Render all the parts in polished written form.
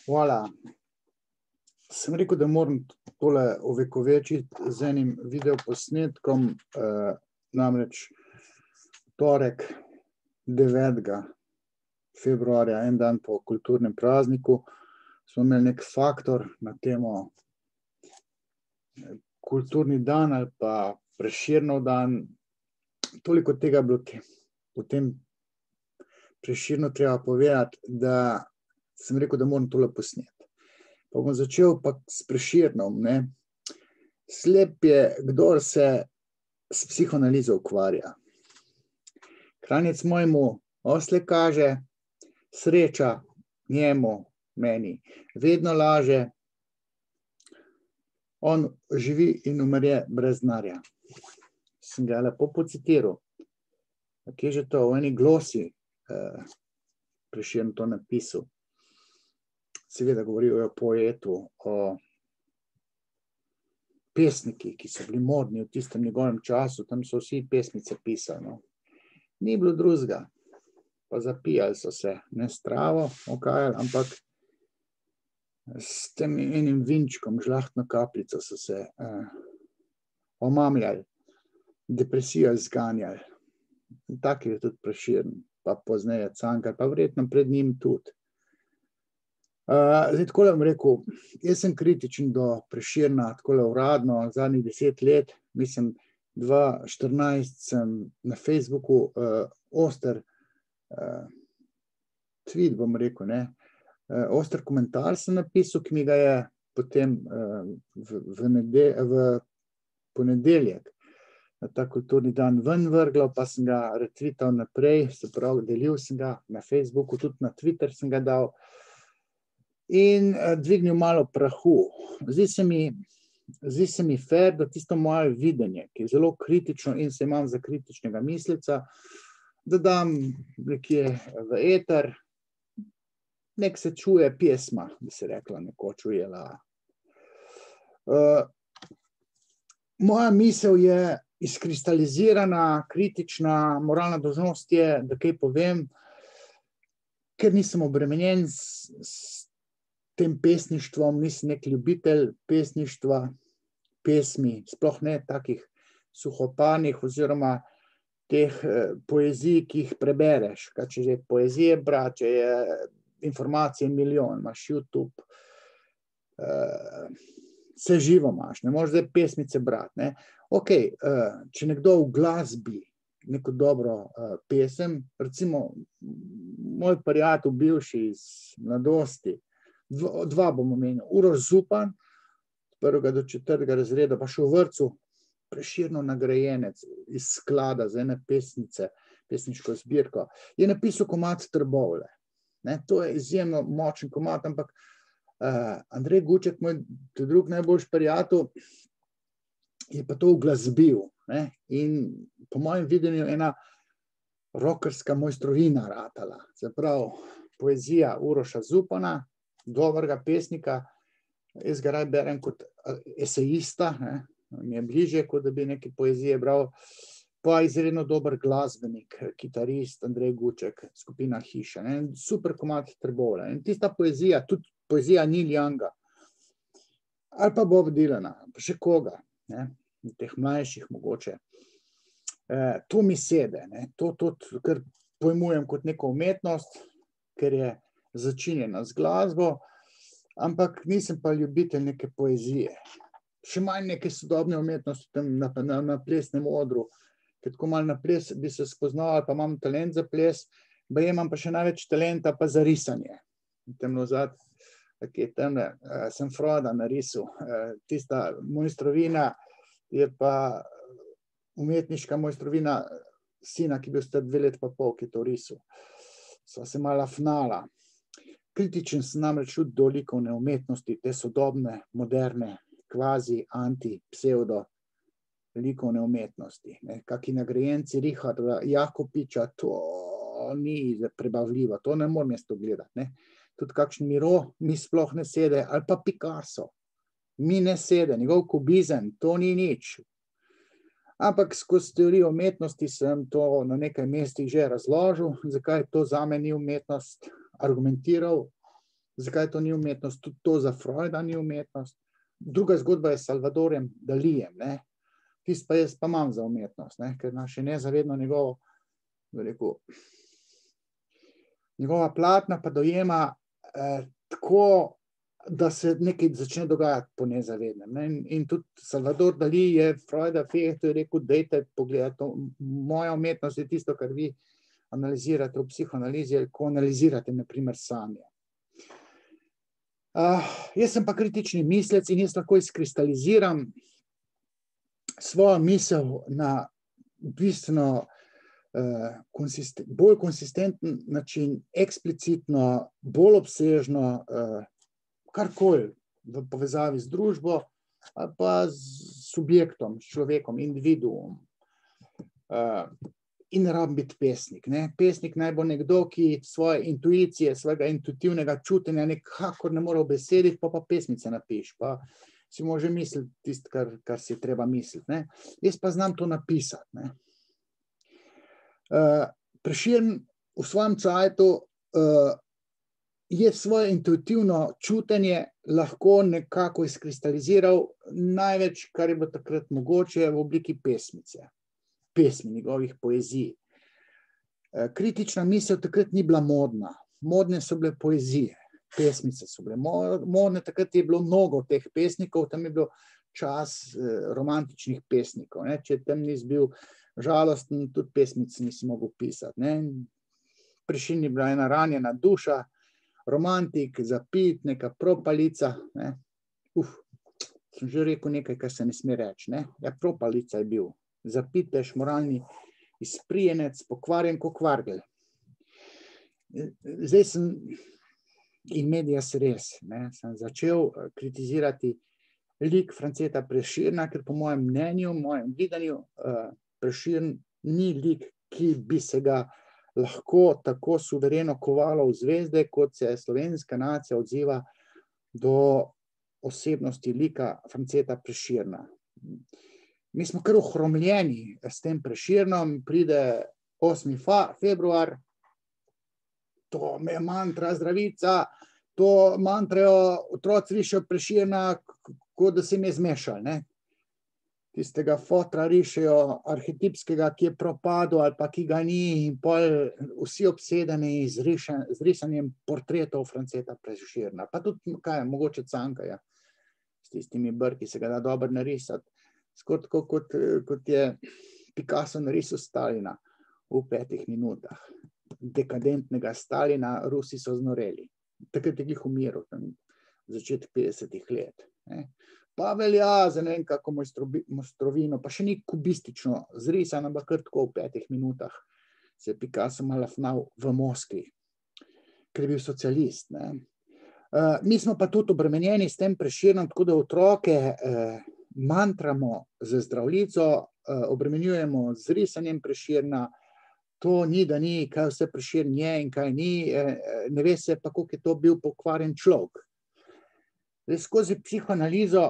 Hvala. Sem rekel, da moram tole ovekovečiti z enim videoposnetkom, namreč torek 9. februarja, en dan po kulturnem prazniku, smo imeli nek faktor na temo kulturni dan ali pa Prešernov dan. Toliko tega je bilo o tem Prešernu treba povedati, da sem rekel, da moram tole posneti. Pa bom začel pa s Prešernom, ne. Slep je, kdor se s psihoanalizo ukvarja. Kranjec mojemu osle kaže, sreča njemu, meni vedno laže, on živi in umre brez denarja. Sem ga lepo pocitiral. Kje že to, v eni glosi Prešern to napisal. Seveda govoril je o poetu, o pesniki, ki so bili modni v tistem njegovem času, tam so vsi pesmice pisali, no. Ni bilo drugega, pa zapijali so se, ne s travo okajali, ampak s tem enim vinčkom, žlahtno kapljico so se omamljali, depresijo zganjali. Tak je tudi Prešern, pa pozneje Cankar, pa verjetno pred njim tudi. Zdaj, takole bom rekel, jaz sem kritičen do Prešerna, takole uradno, zadnjih 10 let, mislim, 2014 sem na Facebooku oster tweet, bom rekel, ne, oster komentar sem napisal, ki mi ga je potem v ponedeljek na ta kulturni dan ven vrglo, pa sem ga retvital naprej, se pravi, delil sem ga na Facebooku, tudi na Twitter sem ga dal in dvignil malo prahu. Zdi se mi fair, da tisto moje videnje, ki je zelo kritično in se imam za kritičnega misleca, da dam nekje v eter, nek se čuje pesma, bi se rekla nekoč ujela. Moja misel je izkristalizirana, kritična, moralna dolžnost je, da kaj povem, ker nisem obremenjen s tem pesništvom, nisem nek ljubitelj pesništva, pesmi, sploh ne takih suhoparnih oziroma teh poezij, ki jih prebereš. Kaj če že poezije brati, če je informacije milijon, imaš YouTube, vse živo imaš, ne moreš zdaj pesmice brati, ne. Okej, če nekdo v glasbi neko dobro pesem, recimo moj prijatelj bivši iz mladosti, dva bom omenil, Uroš Zupan, 1. do 4. razreda, pa še v vrtcu, Prešernov nagrajenec iz sklada za ene pesnice, pesniško zbirko, je napisal komad Trbovlje. Ne, to je izjemno močen komad, ampak Andrej Guček, moj drug najboljši prijatelj, je pa to uglasbil, ne, in po mojem videnju ena rockerska mojstrovina ratala. Se pravi, poezija Uroša Zupana, dobrega pesnika, jaz ga rad berem kot esejista, ne, mi je bližje, kot da bi neke poezije bral, pa izredno dober glasbenik, kitarist Andrej Guček, skupina Hiša, ne, super komad Trbovlje. In tista poezija, tudi poezija Neil Younga, ali pa Bob Dylana, pa še koga, ne, teh mlajših mogoče. To mi sede, ne, to tudi, kar pojmujem kot neko umetnost, ker je začinjena z glasbo, ampak nisem pa ljubitelj neke poezije. Še manj neke sodobne umetnosti tam na plesnem odru, ker tako malo na ples bi se spoznal, ali pa imam talent za ples, baje imam pa še največ talenta pa za risanje. Temno zadaj, ki je temle, sem Froda narisal, tista mojstrovina je pa umetniška mojstrovina sina, ki je bil star 2 leta pa pol, ki je to risal. Sva se malo afnala. Kritičen sem namreč tudi do likovne umetnosti, te sodobne, moderne, kvazi, anti, psevdo likovne umetnosti, ne. Kaki nagrajenci Richarda Jakopiča, to ni prebavljivo, to ne morem jaz to gledati, ne. Tudi kakšen Miro mi sploh ne sede, ali pa Picasso. Mi ne sede, njegov kubizem, to ni nič. Ampak skozi teorijo umetnosti sem to na nekaj mestih že razložil, zakaj to zame ni umetnost, argumentiral, Zakaj to ni umetnost? Tudi to za Freuda ni umetnost. Druga zgodba je s Salvadorjem Dalijem, ne. Tisto pa jaz pa imam za umetnost, ne, ker ima še nezavedno njegova platna pa dojema tako, da se nekaj začne dogajati po nezavednem. Ne. In tudi Salvador Dali je Freuda Fehtu rekel, dajte pogledati, moja umetnost je tisto, kar vi analizirate v psihoanalizi, ali ko analizirate, na primer, sanje. Jaz sem pa kritični mislec in jaz lahko izkristaliziram svojo misel na bistveno bolj konsistenten način, eksplicitno, bolj obsežno, karkoli v povezavi z družbo ali pa z subjektom, s človekom, individuom. In ne rabim biti pesnik. Ne? Pesnik naj bo nekdo, ki svoje intuicije, svojega intuitivnega čutenja nekako ne more obesediti, pa pesmice napiš, pa si može misliti tisto, kar si treba misliti. Ne? Jaz pa znam to napisati. Ne? Prešeren v svojem cajtu je svoje intuitivno čutenje lahko nekako izkristaliziral največ, kar je bilo takrat mogoče, v obliki pesmice. Pesmi, njegovih poezij. Kritična misel takrat ni bila modna. Modne so bile poezije. Pesmice so bile modne, takrat je bilo mnogo teh pesnikov, tam je bilo čas romantičnih pesnikov. Ne? Če tam nisi bil žalosten, tudi pesmic nisi mogel pisati. Ne? Prešeren je bila ena ranjena duša, romantik, zapit, neka propalica. Ne? Sem že rekel nekaj, kar se ne sme reči. Ne? Ja, propalica je bil. Zapiteš, moralni izprijenec, pokvarjen kot kvargel. Zdaj sem in medias res, ne, sem začel kritizirati lik Franceta Prešerna, ker po mojem mnenju, mojem videnju, Prešern ni lik, ki bi se ga lahko tako suvereno kovalo v zvezde, kot se slovenska nacija odziva do osebnosti lika Franceta Prešerna. Mi smo kar ohromljeni s tem Prešernom, pride 8. februar, to je mantra zdravica, to mantrajo otroci rišejo Prešerna, kot da se jim je zmešal. Ne? Tistega fotra rišejo arhetipskega, ki je propadel ali pa ki ga ni, in pol vsi obsedeni z risanjem portretov Franceta Prešerna. Pa tudi, mogoče Cankarja, s tistimi brki se ga da dobro narisati. Skoraj tako, kot je Picasso narisal Stalina v 5 minutah. Dekadentnega Stalina Rusi so znoreli. Takrat je glih umiral, tam začetek 50 let. Ne. Pa velja za ne vem kako mojstrovino, pa še ni kubistično zrisan, ampak kar tako v 5 minutah se je Picasso malafnal v Moskvi, ker je bil socialist. Ne. Mi smo pa tudi obremenjeni s tem Prešernom, tako da otroke mantramo z zdravljico, obremenjujemo z risanjem Prešerna, to ni, da ni, kaj vse Prešern je in kaj ni, ne ve se pa, koliko je to bil pokvarjen človek. Skozi psihoanalizo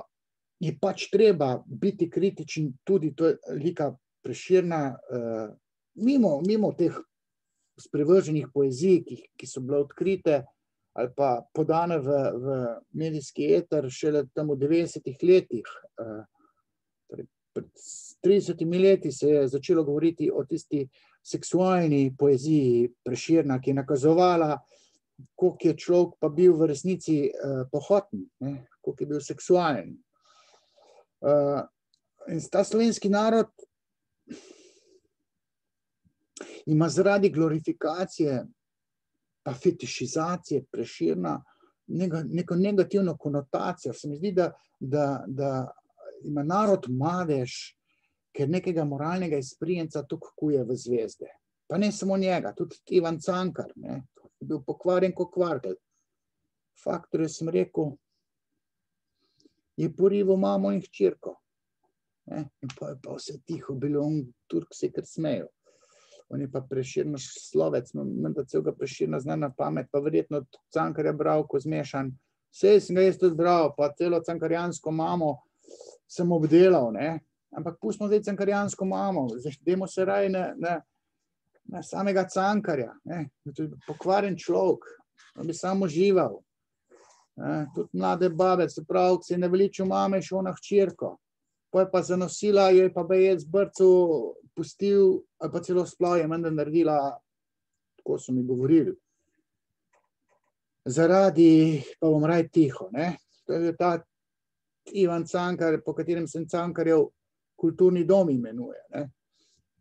je pač treba biti kritičen tudi do lika Prešerna, mimo teh sprevrženih poezij, ki so bile odkrite ali pa podane v medijski eter šele tam v 90. letih. Pred 30 leti se je začelo govoriti o tisti seksualni poeziji Prešerna, ki je nakazovala, koliko je človek pa bil v resnici pohoten, koliko je bil seksualen. In ta slovenski narod ima zaradi glorifikacije pa fetišizacije Prešerna neko negativno konotacijo. Se mi zdi, da ima narod madež, ker nekega moralnega izprijenca tukaj kuje v zvezde. Pa ne samo njega, tudi Ivan Cankar, ne, je bil pokvarjen kot kvargel. Faktorju sem rekel, je porival mamo in hčerko. In pa vse tiho bilo, Turk se je kar smejal. On je pa Prešernov slovec, menda celega Prešerna zna na pamet, pa verjetno Cankarja bral, ko zmešan. Sej sem ga jaz tudi bral, pa celo cankarjansko mamo sem obdelal, ne. Ampak pustimo zdaj cankarjansko mamo, dajmo se raje na samega Cankarja, ne. To je pokvarjen človek, on bi samo užival. Tudi mlade babe, se pravi, ki se je naveličil mame, šel na hčerko. Potem pa zanosila, jo je pa bejec brcu pustil, ali pa celo splav je menda naredila, tako so mi govorili. Zaradi, pa bom raj tiho, ne. To je ta Ivan Cankar, po katerem sem Cankarjev kulturni dom imenuje, ne.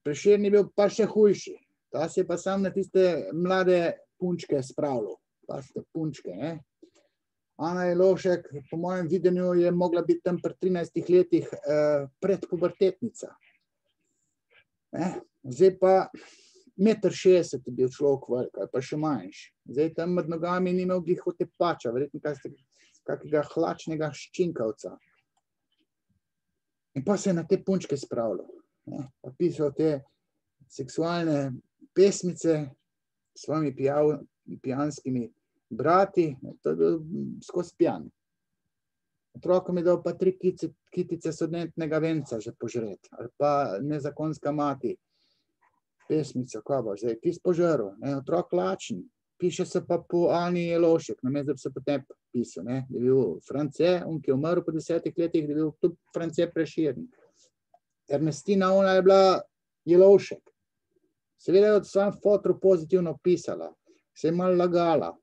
Prešeren je bil pa še hujši. Ta se je pa sam na tiste mlade punčke spravljal. Pa ste punčke, ne. Ana Jelovšek, po mojem videnju, je mogla biti tam pri 13 letih predpubertetnica. Zdaj pa 1,60 m je bil človek velik, ali pa še manjši. Zdaj tam med nogami ni imel glih otepača, verjetno kakega hlačnega ščinkavca. In pa se je na te punčke spravljal. Pa pisal te seksualne pesmice s svojimi pijanskimi brati, to je bil skozi pijan. Otrokom je dal pa 3 kitice sodnetnega venca že požret, ali pa Nezakonska mati, pesmico, kaj bo zdaj, ti spožaril, otrok lačen, piše se pa po Ani Jelovšek, namesto da bi se potem pisal, da je bil France, on ki je umrl po 10 letih, da je bil tudi France Prešeren. Ernestina, ona je bila Jelovšek. Seveda je od svojem fotru pozitivno pisala, se je malo lagala.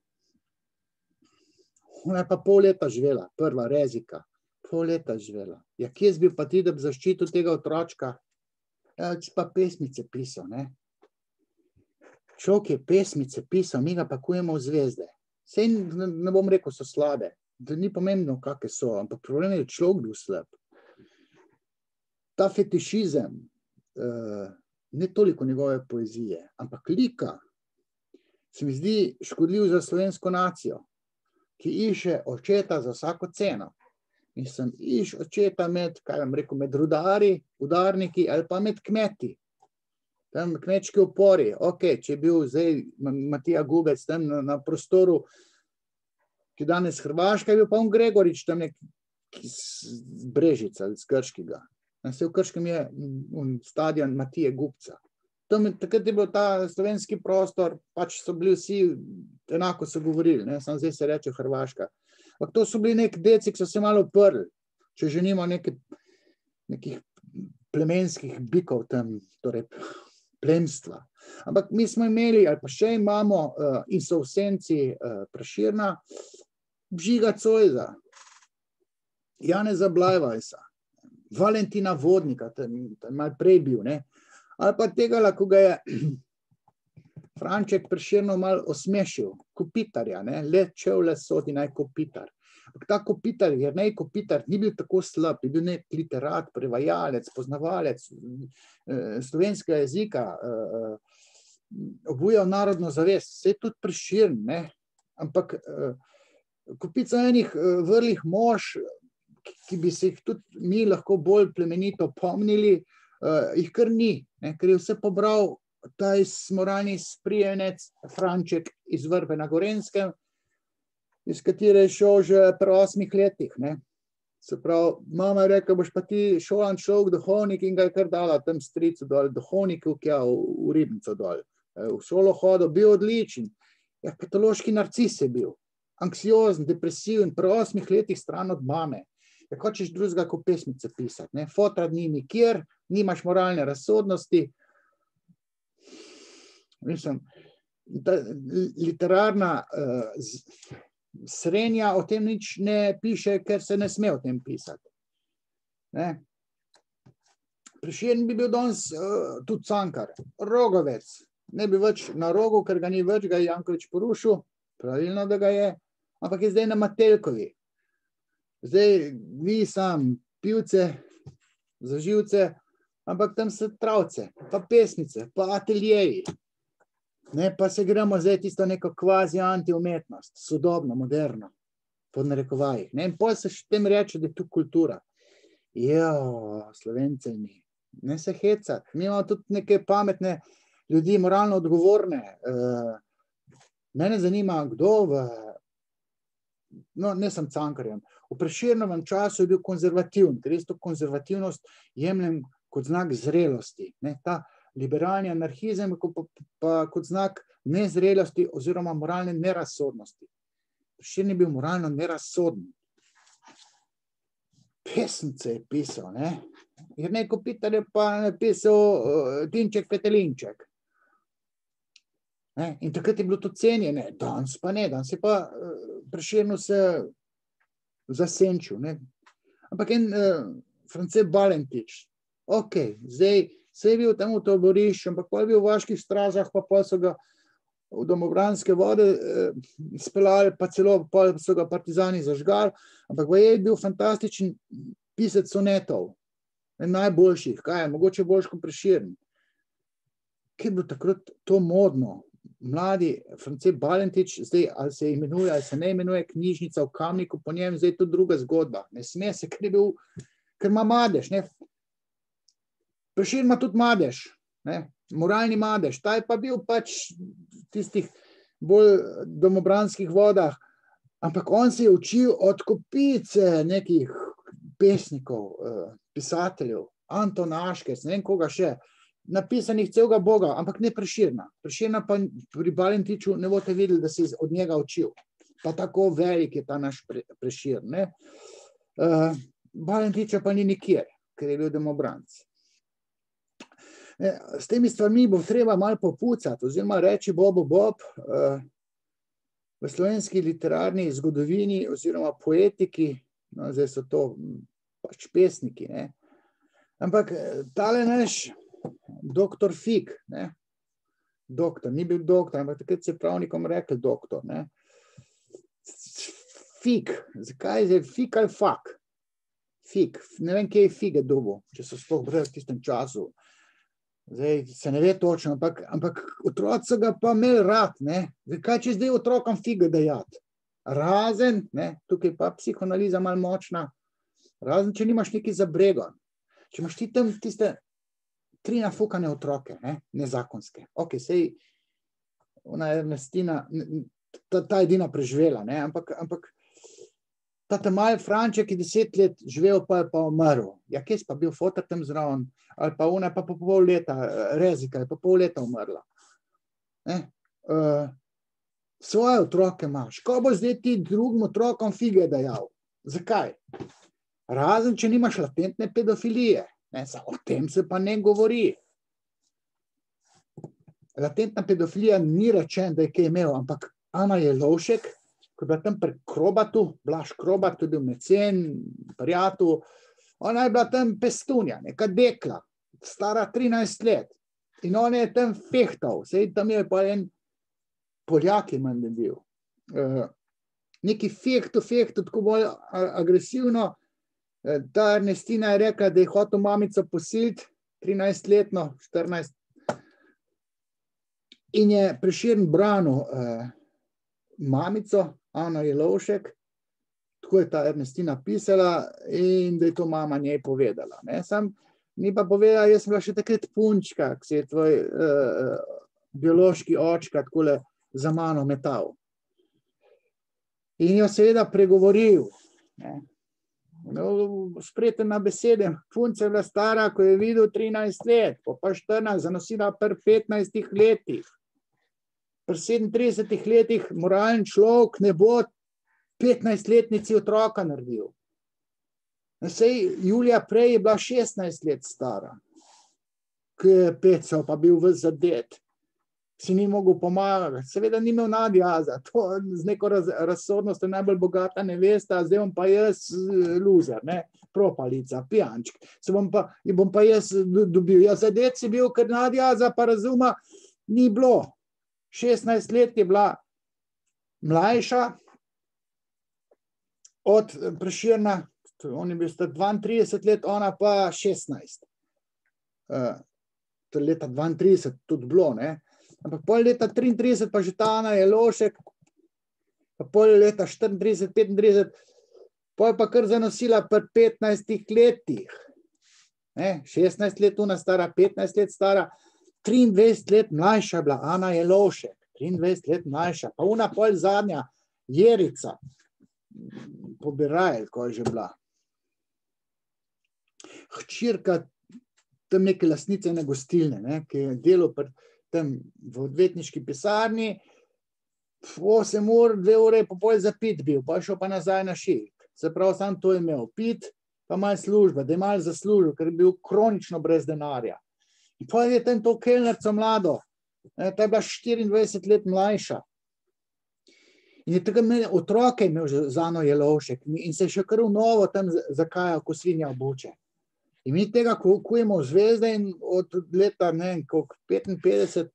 Ona je pa pol leta živela, prva rezika, pol leta živela. Ja, kje bil pa ti, da bi zaščitil tega otročka? Ja, pa pesmice pisal, ne. Človek je pesmice pisal, mi ga pakujemo v zvezde. Sej ne bom rekel, so slabe, da ni pomembno, kakve so, ampak problem je, človek bil slab. Ta fetišizem, ne toliko njegove poezije, ampak lika, se mi zdi škodljiv za slovensko nacijo, ki išče očeta za vsako ceno. Mislim, iš očeta med, kaj vam rekel, med rudari, udarniki ali pa med kmeti. Tam kmečki upori, če je bil zdaj Matija Gubec tam na prostoru, ki danes Hrvaška, je bil pa on Gregorič tam nek z Brežica, z Krškega. Vse v Krškem je stadion Matije Gubca. Takrat je bil ta slovenski prostor, pač so bili vsi, enako so govorili, samo zdaj se reče Hrvaška. Ampak to so bili nek deci, ki so se malo prli, če že nima nekih plemenskih bikov tam, torej plemstva. Ampak mi smo imeli, ali pa še imamo, in so v senci Prešerna, Žiga Zoisa, Janeza Blajvajsa, Valentina Vodnika, malo prej bil, ne, ali pa tega, ko ga je Franček Prešernov malo osmešil, Kopitarja, ne, let čevlje sodi naj Kopitar. Ampak ta Kopitar, Jernej Kopitar, ni bil tako slab, je bil nek literat, prevajalec, poznavalec slovenskega jezika, obujal narodno zavest, vse tudi Prešern, ne, ampak kopica enih vrlih mož, ki bi se jih tudi mi lahko bolj plemenito pomnili, jih kar ni, ker je vse pobral ta moralni sprijenec Franček iz Vrbe na Gorenjskem, iz katere je šel že pri 8 letih. Se pravi, mama je rekla, boš pa ti šolan človek, duhovnik, in ga je kar dala tam stricu dol, duhovniku, ki je v Ribnico dol. V šolo hodil, bil odličen. Ja, patološki narcis je bil, anksiozen, depresiven, pri 8 letih stran od mame. Ja, hočeš drugega kot pesmice pisati, fotra ni nikjer, nimaš moralne razsodnosti. Mislim, literarna srenja o tem nič ne piše, ker se ne sme o tem pisati. Prešeren bi bil danes tudi Cankar, Rogovec, ne bi več na Rogu, ker ga ni več, ga je Janković porušil, pravilno, da ga je, ampak je zdaj na Matelkovi. Zdaj ni sam pivce, za živce, ampak tam so travce, pa pesmice, pa ateljeji. Pa se gremo zdaj tisto neko kvazi antiumetnost, sodobno, moderno, pod narekovajih. In potem se še tem reče, da je tu kultura. Slovencev ni. Ne se hecati. Mi imamo tudi neke pametne ljudi, moralno odgovorne. Mene zanima, kdo ne sem Cankarjem, v Prešernovem času je bil konzervativen, ker res to konzervativnost jemljem kot znak zrelosti. Ta liberalni anarhizem pa kot znak nezrelosti oziroma moralne nerazsodnosti. Prešeren je bil moralno nerazsoden. Pesnice je pisal, ne. Jernej Kopitar je pa napisal Tinček Petelinček. Ne? In takrat je bilo to cenjeno, danes pa ne, danes je pa Prešernu se zasenčil, ne. Ampak en France Balentič, zdaj se je bil tam v taborišču, ampak pa je bil v vaških stražah, pa so ga v domobranske vode izpeljali, pa celo so ga partizani zažgali, ampak je bil fantastičen pisec sonetov, najboljših, kaj je, mogoče boljš kot Prešeren. Kaj je bilo takrat to modno? Mladi France Balentič, zdaj ali se imenuje, ali se ne imenuje knjižnica v Kamniku, po njem zdaj je to druga zgodba. Ne sme se, ker ima madež. Ne. Prešeren ima tudi madež, ne. Moralni madež. Ta je pa bil pač v tistih bolj domobranskih vodah, ampak on se je učil od kopice nekih pesnikov, pisateljev, Anton Aškec, ne vem koga še, napisanih celega Boga, ampak ne Prešerna. Prešerna pa pri Balentiču ne boste videli, da se je od njega učil. Pa tako velik je ta naš Prešeren. Balentiča pa ni nikjer, ker je bil domobranc. S temi stvarmi bo treba malo popucati, oziroma reči Bob, v slovenski literarni zgodovini oziroma poetiki, no, zdaj so to pač pesniki, ne. Ampak tale naš doktor Fig, ne, doktor, ni bil doktor, ampak takrat se pravnikom rekel doktor, ne. Fig, zakaj je Fig ali Fak? Fig, ne vem, kje je Fige dobil, če so sploh brali v tistem času. Zdaj se ne ve točno, ampak otroci so ga pa imeli rad, ne. Kaj če zdaj otrokom fige dajati? Razen, ne, tukaj pa psihoanaliza malo močna, razen, če nimaš nekaj za bregon. Če imaš ti tam tiste 3 nafukane otroke, ne, nezakonske. Sej ona Ernestina, ta edina preživela, ne, ampak ta mali Franček je 10 let živel, pa je pa umrl. Ja, kje si pa bil fotor tam zraven? Ali pa ona je pa pol leta, Rezika je pa pol leta umrla. Svoje otroke imaš. Ko bo zdaj ti drugim otrokom fige dajal? Zakaj? Razen, če nimaš latentne pedofilije. O tem se pa ne govori. Latentna pedofilija ni rečen, da je kaj imel, ampak Ana Jelovšek, ko je bila tam pri Krobatu, Blaž Krobat, to je bil mecen, prijatelj, ona je bila tam pestunja, neka dekla, stara 13 let. In on je tam fehtal, sej tam je pa en Poljak je menda bil. Neki fehtu, tako bolj agresivno. Ta Ernestina je rekla, da je hotel mamico posiliti, 13-letno, 14. In je Prešeren branil mamico, Ano Jelovšek, tako je ta Ernestina pisala, in da je to mama njej povedala. Sam ni pa povedala, jaz sem bila še takrat punčka, ko se je tvoj biološki očka takole za mano metal. In jo seveda pregovoril. Spreten na besede, punca je bila stara, ko je videl 13 let, pa 14, zanosila pri 15 letih. Pri 37 letih moralen človek ne bo 15-letnici otroka naredil. Sej Julija prej je bila 16 let stara, ko je pecal, pa bil ves zadet. Si ni mogel pomagati. Seveda ni imel nadjaza, to z neko razsodnostjo najbolj bogata nevesta, zdaj bom pa jaz luzer, ne, propalica, pijančk. Bom pa jaz dobil. Ja, zadet si bil, ker nadjaza pa razuma ni bilo. 16 let je bila mlajša od Prešerna, on je bil 32 let, ona pa 16. To je leta 32 tudi bilo, ne. Ampak pol leta 33 pa že ta Ana Jelovšek, pa pol leta 34, 35, pol pa kar zanosila pri 15 letih. 16 let ona stara, 15 let stara, 23 let mlajša bila Ana Jelovšek, 23 let mlajša, pa ona pol zadnja, Jerica, Pobirajl, ko je že bila. Hčirka tam neke lastnice ene gostilne, ki je delal tam v odvetniški pisarni, 8 ur, 2 ure pa pol za pit bil, pa šel pa nazaj na šiht. Se pravi, sam to je imel. Pit, pa malo službe, da je malo zaslužil, ker je bil kronično brez denarja. In pa je tam to kelnerco mlado, ta je bila 24 let mlajša. In je tako otroke imel že Zano Jelovšek in se je še kar v novo tam zakajal, ko svinja obuče. In mi tega kujemo zvezde in od leta, ne vem, koliko, 55,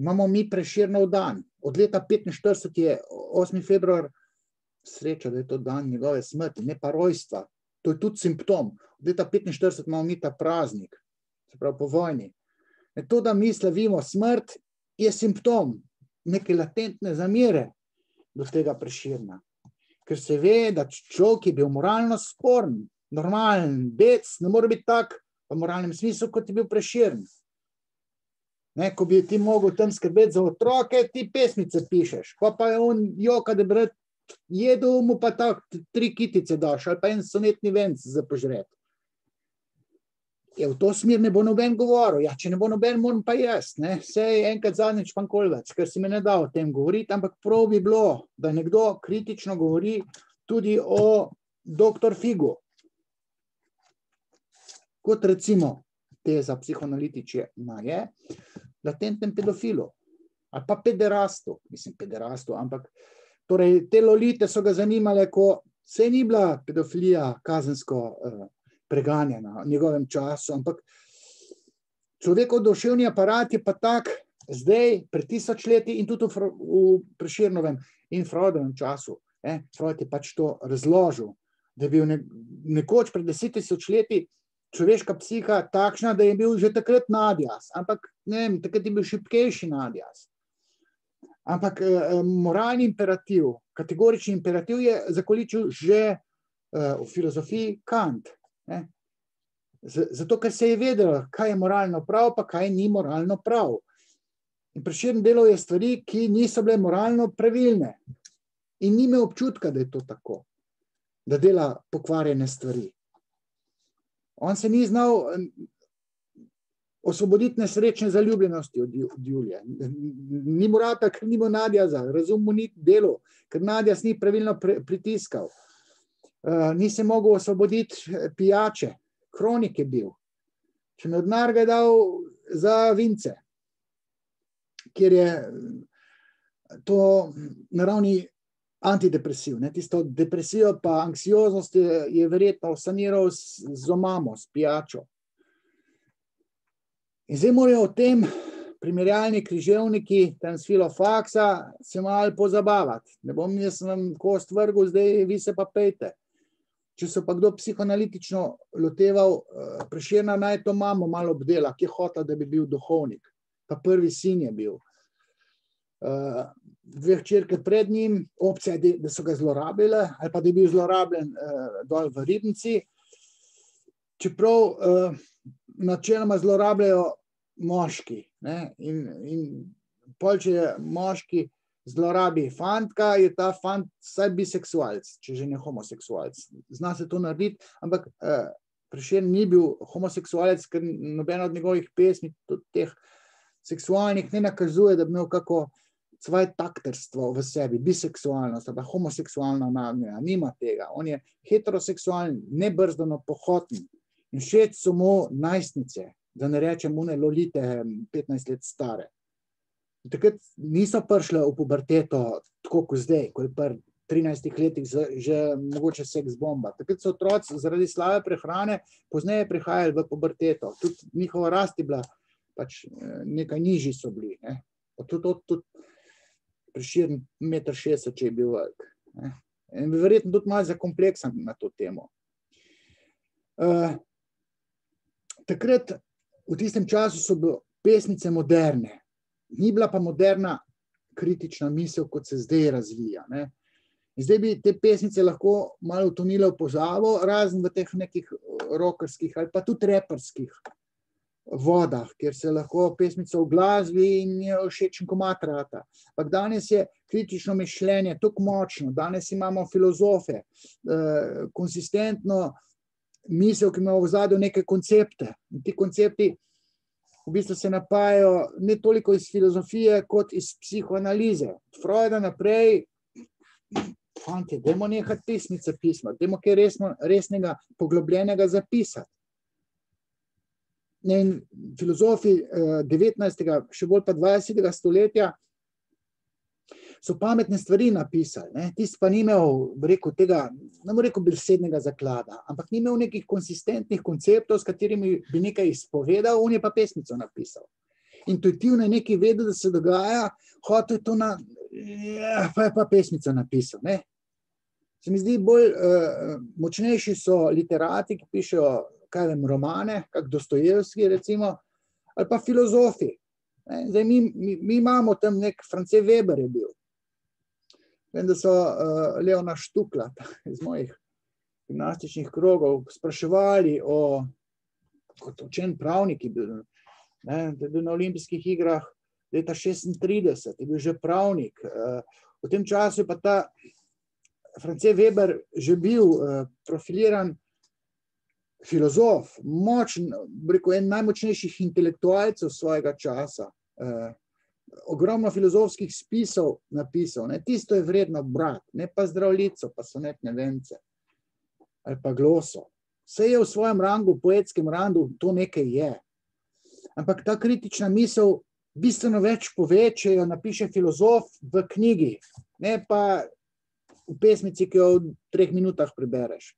imamo mi Prešernov dan. Od leta 45 je 8. februar, sreča, da je to dan njegove smrti, ne pa rojstva. To je tudi simptom. Od leta 45 imamo mi ta praznik, se pravi po vojni. To, da mi slavimo smrt, je simptom neke latentne zamere do tega Prešerna. Ker se ve, da človek je bil moralno sporen, normalen, bec, ne more biti tak v moralnem smislu, kot je bil Prešern. Ko bi ti mogel tam skrbeti za otroke, ti pesmice pišeš. Pa je on joka, da brat jedel, mu pa tak 3 kitice daš, ali pa en sonetni venc za požret. V to smer ne bo noben govoril. Ja, če ne bo noben, moram pa jaz. Sej enkrat zadnjič pa kolvec, ker si me ne da o tem govoriti, ampak prav bi bilo, da nekdo kritično govori tudi o dr. Figu. Kot recimo teza psihoanalitična je, latentnem pedofilu ali pa pederastu, ampak torej te lolite so ga zanimale, ko se ni bila pedofilija kazensko preganjena v njegovem času, ampak človekov duševni aparat je pa tak zdaj, pred 1000 leti in tudi v Prešernovem in Freudovem času. Freud je pač to razložil, da je bil nekoč pred 10.000 leti človeška psiha takšna, da je bil že takrat nadjaz, ampak ne vem, takrat je bil šibkejši nadjaz. Ampak moralni imperativ, kategorični imperativ je zakoličil že v filozofiji Kant. Zato, ker se je vedelo, kaj je moralno prav, pa kaj ni moralno prav. In Prešern delal je stvari, ki niso bile moralno pravilne. In ni imel občutka, da je to tako, da dela pokvarjene stvari. On se ni znal osvoboditi nesrečne zaljubljenosti od Julije. Ni mu rata, ker ni mu Nadjaza, razum mu ni delo, ker Nadjaz ni pravilno pritiskal. Ni se mogel osvoboditi pijače, kronik je bil. Če mi denar ga je dal za vince, kjer je to naravni antidepresiv. Tisto depresijo pa anksioznost je verjetno saniral z omamo, s pijačo. In zdaj morajo o tem primerjalni križevniki transfilofaksa se malo pozabavati. Ne bom jaz vam kost vrgel, zdaj vi se pa pejte. Če so pa kdo psihoanalitično loteval Prešerna, naj to mamo malo obdela, ki je hotel, da bi bil duhovnik. Pa prvi sin je bil. 2 hčerke pred njim, opcija je, da so ga zlorabile, ali pa da je bil zlorabljen dol v Ribnici. Čeprav načeloma zlorabljajo moški. In pol, če je moški zlorabi fantka, je ta fant vsaj biseksualc, če že ne homoseksualc. Zna se to narediti, ampak Prešern ni bil homoseksualec, ker nobena od njegovih pesmi, teh seksualnih, ne nakazuje, da bi imel kako svoje takterstvo v sebi, biseksualnost, ali homoseksualna nagnjenja, nima tega. On je heteroseksualen, nebrzdano pohoten in všeč so mu najstnice, da ne rečem one lolite 15 let stare. Takrat niso prišle v puberteto tako kot zdaj, ko je pri 13 letih že mogoče seks bomba. Takrat so otroci zaradi slabe prehrane pozneje prihajali v puberteto. Tudi njihova rast je bila, pač nekaj nižji so bili. Tudi Prešern 1,60 m, če je bil velik. In verjetno tudi malo zakompleksan na to temo. Takrat, v tistem času so bile pesmice moderne. Ni bila pa moderna kritična misel, kot se zdaj razvija. In zdaj bi te pesmice lahko malo utonile v pozabo, razen v teh nekih rockerskih ali pa tudi reperskih vodah, kjer se lahko pesmica v glasbi in je všečen komad rata. Ampak danes je kritično mišljenje tako močno, danes imamo filozofe, konsistentno misel, ki ima v ozadju neke koncepte. In ti koncepti v bistvu se napajajo ne toliko iz filozofije, kot iz psihoanalize. Od Freuda naprej, fantje, dajmo nehati pesmice pisati, dajmo kaj resnega, poglobljenega zapisati. In filozofi 19. še bolj pa 20. stoletja so pametne stvari napisali. Ne? Tist pa ni imel, rekel, tega, ne bom rekel besednega zaklada, ampak ni imel nekih konsistentnih konceptov, s katerimi bi nekaj izpovedal, on je pa pesmico napisal. Intuitivno je nekaj vedel, da se dogaja, hotel je to pa je pa pesmico napisal. Ne? Se mi zdi bolj močnejši so literati, ki pišejo, kaj vem, romane, kak Dostojevski recimo, ali pa filozofi. Zdaj, mi imamo tam nek France Weber je bil. Vem, da so Leona Štukla iz mojih gimnastičnih krogov spraševali kot učen pravnik je bil, da je bil na olimpijskih igrah leta 36, je bil že pravnik. V tem času je pa ta France Weber že bil profiliran filozof, močen, rekel, en najmočnejših intelektualcev svojega časa. Ogromno filozofskih spisov napisal. Ne? Tisto je vredno brati, ne pa Zdravljico, pa sonetne vence ali pa gloso. Vse je v svojem rangu, poetskem rangu, to nekaj je. Ampak ta kritična misel bistveno več pove, če jo napiše filozof v knjigi, ne pa v pesmici, ki jo v 3 minutah prebereš.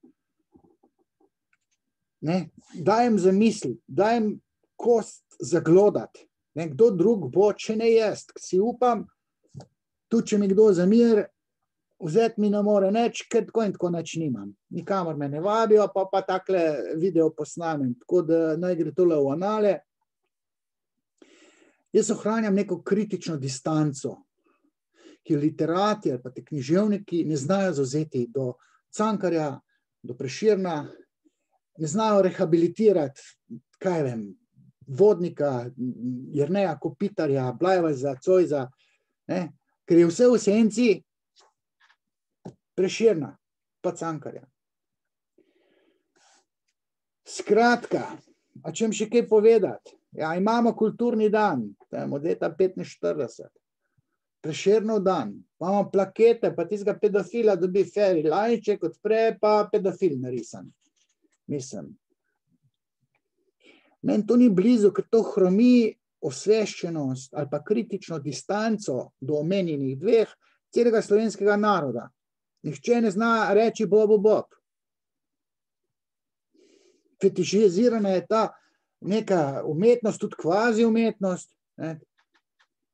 Ne? Dajem zamisli, dajem kost zaglodati. Ne? Kdo drug bo, če ne jaz. Si upam, tudi če mi kdo zamir, vzeti mi ne more nič, ker tako in tako nič nimam. Nikamor me ne vabijo, pa takle video posnamem, tako da naj gre tole v anale. Jaz ohranjam neko kritično distanco, ki literati ali pa te književniki ne znajo zavzeti do Cankarja, do Prešerna, ne znajo rehabilitirati, kaj vem, Vodnika, Jerneja Kopitarja, Blajveza, Zoisa, ker je vse v senci Prešerna, pa Cankarja. Skratka, a čem še kaj povedati? Ja, imamo kulturni dan, od leta 45. Prešernov dan, imamo plakete, pa tistega pedofila dobi Feri Lajček, odpre pa pedofil narisan. Mislim. Meni to ni blizu, ker to hromi osveščenost ali pa kritično distanco do omenjenih dveh celega slovenskega naroda. Nihče ne zna reči Bobu Bob. Fetišizirana je ta neka umetnost, tudi kvazi umetnost.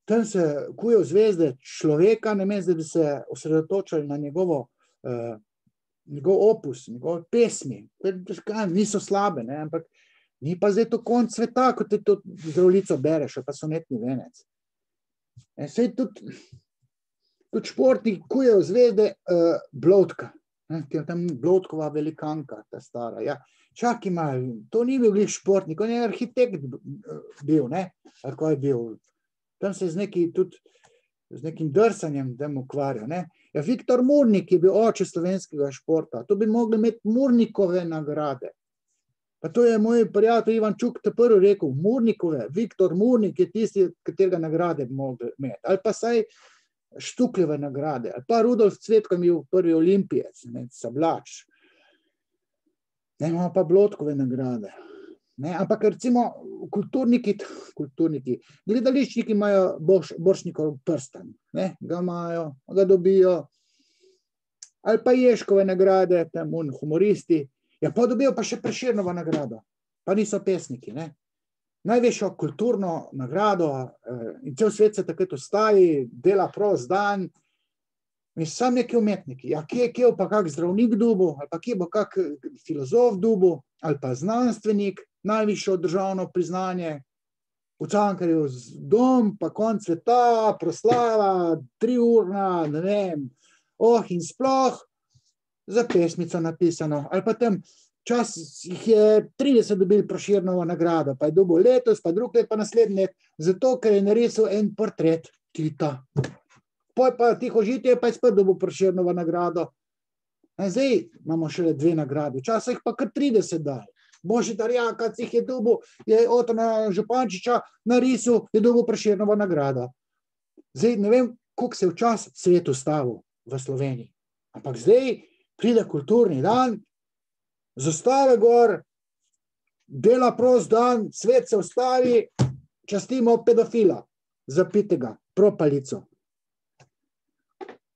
Tam se kujejo zvezde človeka, namesto da bi se osredotočili na njegov opus, njegove pesmi. Niso slabe, ne? Ampak ni pa zdaj to konc sveta, kot ti to Zdravljico bereš, pa sonetni venec. Sej tudi športniki kujejo zvezde Bloudka, tam Bloudkova velikanka, ta stara. Ja, čakaj malo, to ni bil glih športnik, on je arhitekt bil, ne? Ali ko je bil. Tam se z nekim drsanjem tam ukvarjal, ne? Ja, Viktor Murnik je bil oče slovenskega športa, to bi mogli imeti Murnikove nagrade. Pa to je moj prijatelj Ivan Čuk prvi rekel, Murnikove, Viktor Murnik je tisti, katerega nagrade bi mogli imeti. Ali pa saj Štukljeve nagrade, ali pa Rudolf Cvetko je bil prvi olimpijec, Sablač. Imamo pa Bloudkove nagrade. Ampak recimo kulturniki, gledališčniki imajo Borštnikov prstan, ga imajo, ga dobijo. Ali pa Ježkove nagrade, tam humoristi. Ja, pa dobijo pa še Prešernovo nagrado, pa niso pesniki, ne. Najvišjo kulturno nagrado in cel svet se takrat ustavi, dela prost dan, in sam neki umetniki. Ja, kje je pa kak zdravnik dobil, ali pa kje bo kak filozof dobil, ali pa znanstvenik, najvišjo državno priznanje, v Cankarju dom, pa konc sveta, proslava, 3-urna, ne vem, in sploh, za pesmico napisano, ali pa tam čas jih je 30 dobili Prešernovo nagrado, pa je dobil letos, pa drug let, pa naslednji let, zato, ker je narisal en portret Tita. Poj pa Tiho žitje, pa je spet dobil Prešernovo nagrado. Zdaj imamo šele 2 nagrade, včasih pa kar 30 dali. Božidarja, kad si jih je dobil, je Otona Župančiča narisal, je dobil Prešernovo nagrado. Zdaj ne vem, koliko se je včasih svet ustavil v Sloveniji. Ampak zdaj pride kulturni dan, zastave gor, dela prost dan, svet se ustavi, častimo pedofila, zapitega, propalico.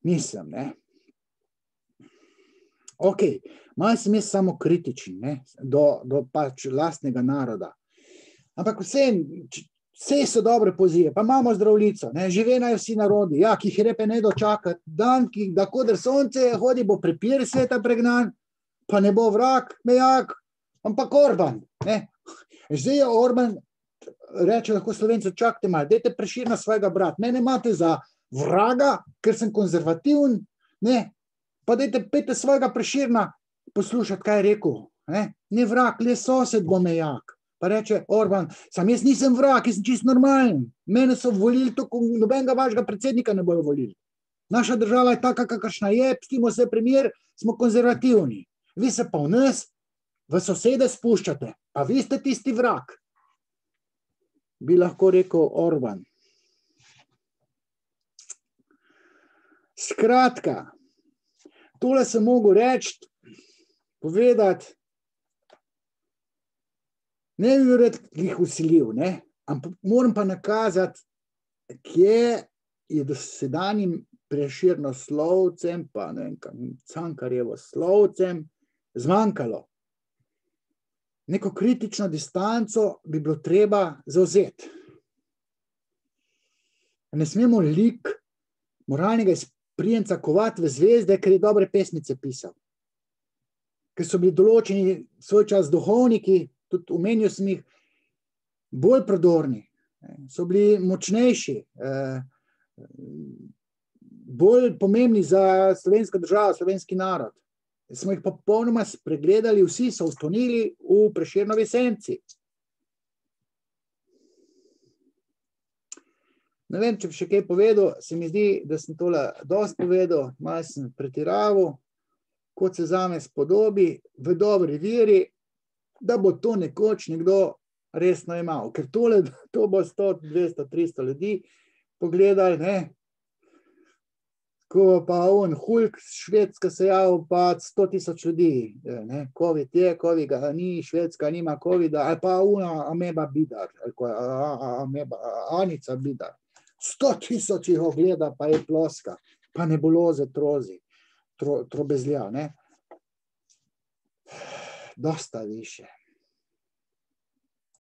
Mislim, ne. Ok, malo sem jaz samo kritičen, ne, do pač lastnega naroda. Ampak vse so dobre pozive, pa imamo zdravljico, ne, živenajo vsi narodi, ja, ki jih repe ne dočakati, dan, da koder sonce hodi, bo prepir sveta pregnan, pa ne bo vrak, mejak, ampak Orban, ne. Zdaj je Orban, reče lahko Slovencu, čakajte malo, dajte Prešerna svojega brata, mene imate za vraga, ker sem konzervativen, ne, pa pejte svojega Prešerna poslušati, kaj je rekel, ne vrag, le sosed bo mejak. Pa reče Orban, sam jaz nisem vrag, jaz sem čist normalen, mene so volili, nobenega vašega predsednika ne bojo volili. Naša država je taka, kakršna je, pustimo se primer, smo konzervativni. Vi se pa v nas, v sosede spuščate, pa vi ste tisti vrag. Bi lahko rekel Orban. Skratka, tole sem mogel reči, povedati, ne bi rad jih vsilil, ne, ampak moram pa nakazati, kje je dosedanjim Prešernoslovcem, pa ne vem, Cankarjevo slovcem, zmanjkalo. Neko kritično distanco bi bilo treba zavzeti. Ne smemo lik moralnega izprijenca kovati v zvezde, ker je dobre pesmice pisal. Ker so bili določeni svoj čas duhovniki, tudi omenil sem jih, bolj prodorni, so bili močnejši, bolj pomembni za slovensko državo, slovenski narod. Smo jih popolnoma spregledali, vsi so utonili v Prešernovi senci. Ne vem, če bi še kaj povedal, se mi zdi, da sem tole dosti povedal, malo sem pretiraval, kot se zame spodobi, v dobri veri, da bo to nekoč nekdo resno imel. Ker to bo 100, 200, 300 ljudi pogledali, ne? Ko pa on Hulk, Švedska se javil, pa 100,000 ljudi, ne? Covid je, Covid ga ni, Švedska nima Covida, ali pa ona Ameba Bidar, Anica Bidar. 100,000 jih ogleda, pa je ploska, pa nebuloze trozi, trobezlja, ne? Dosta više.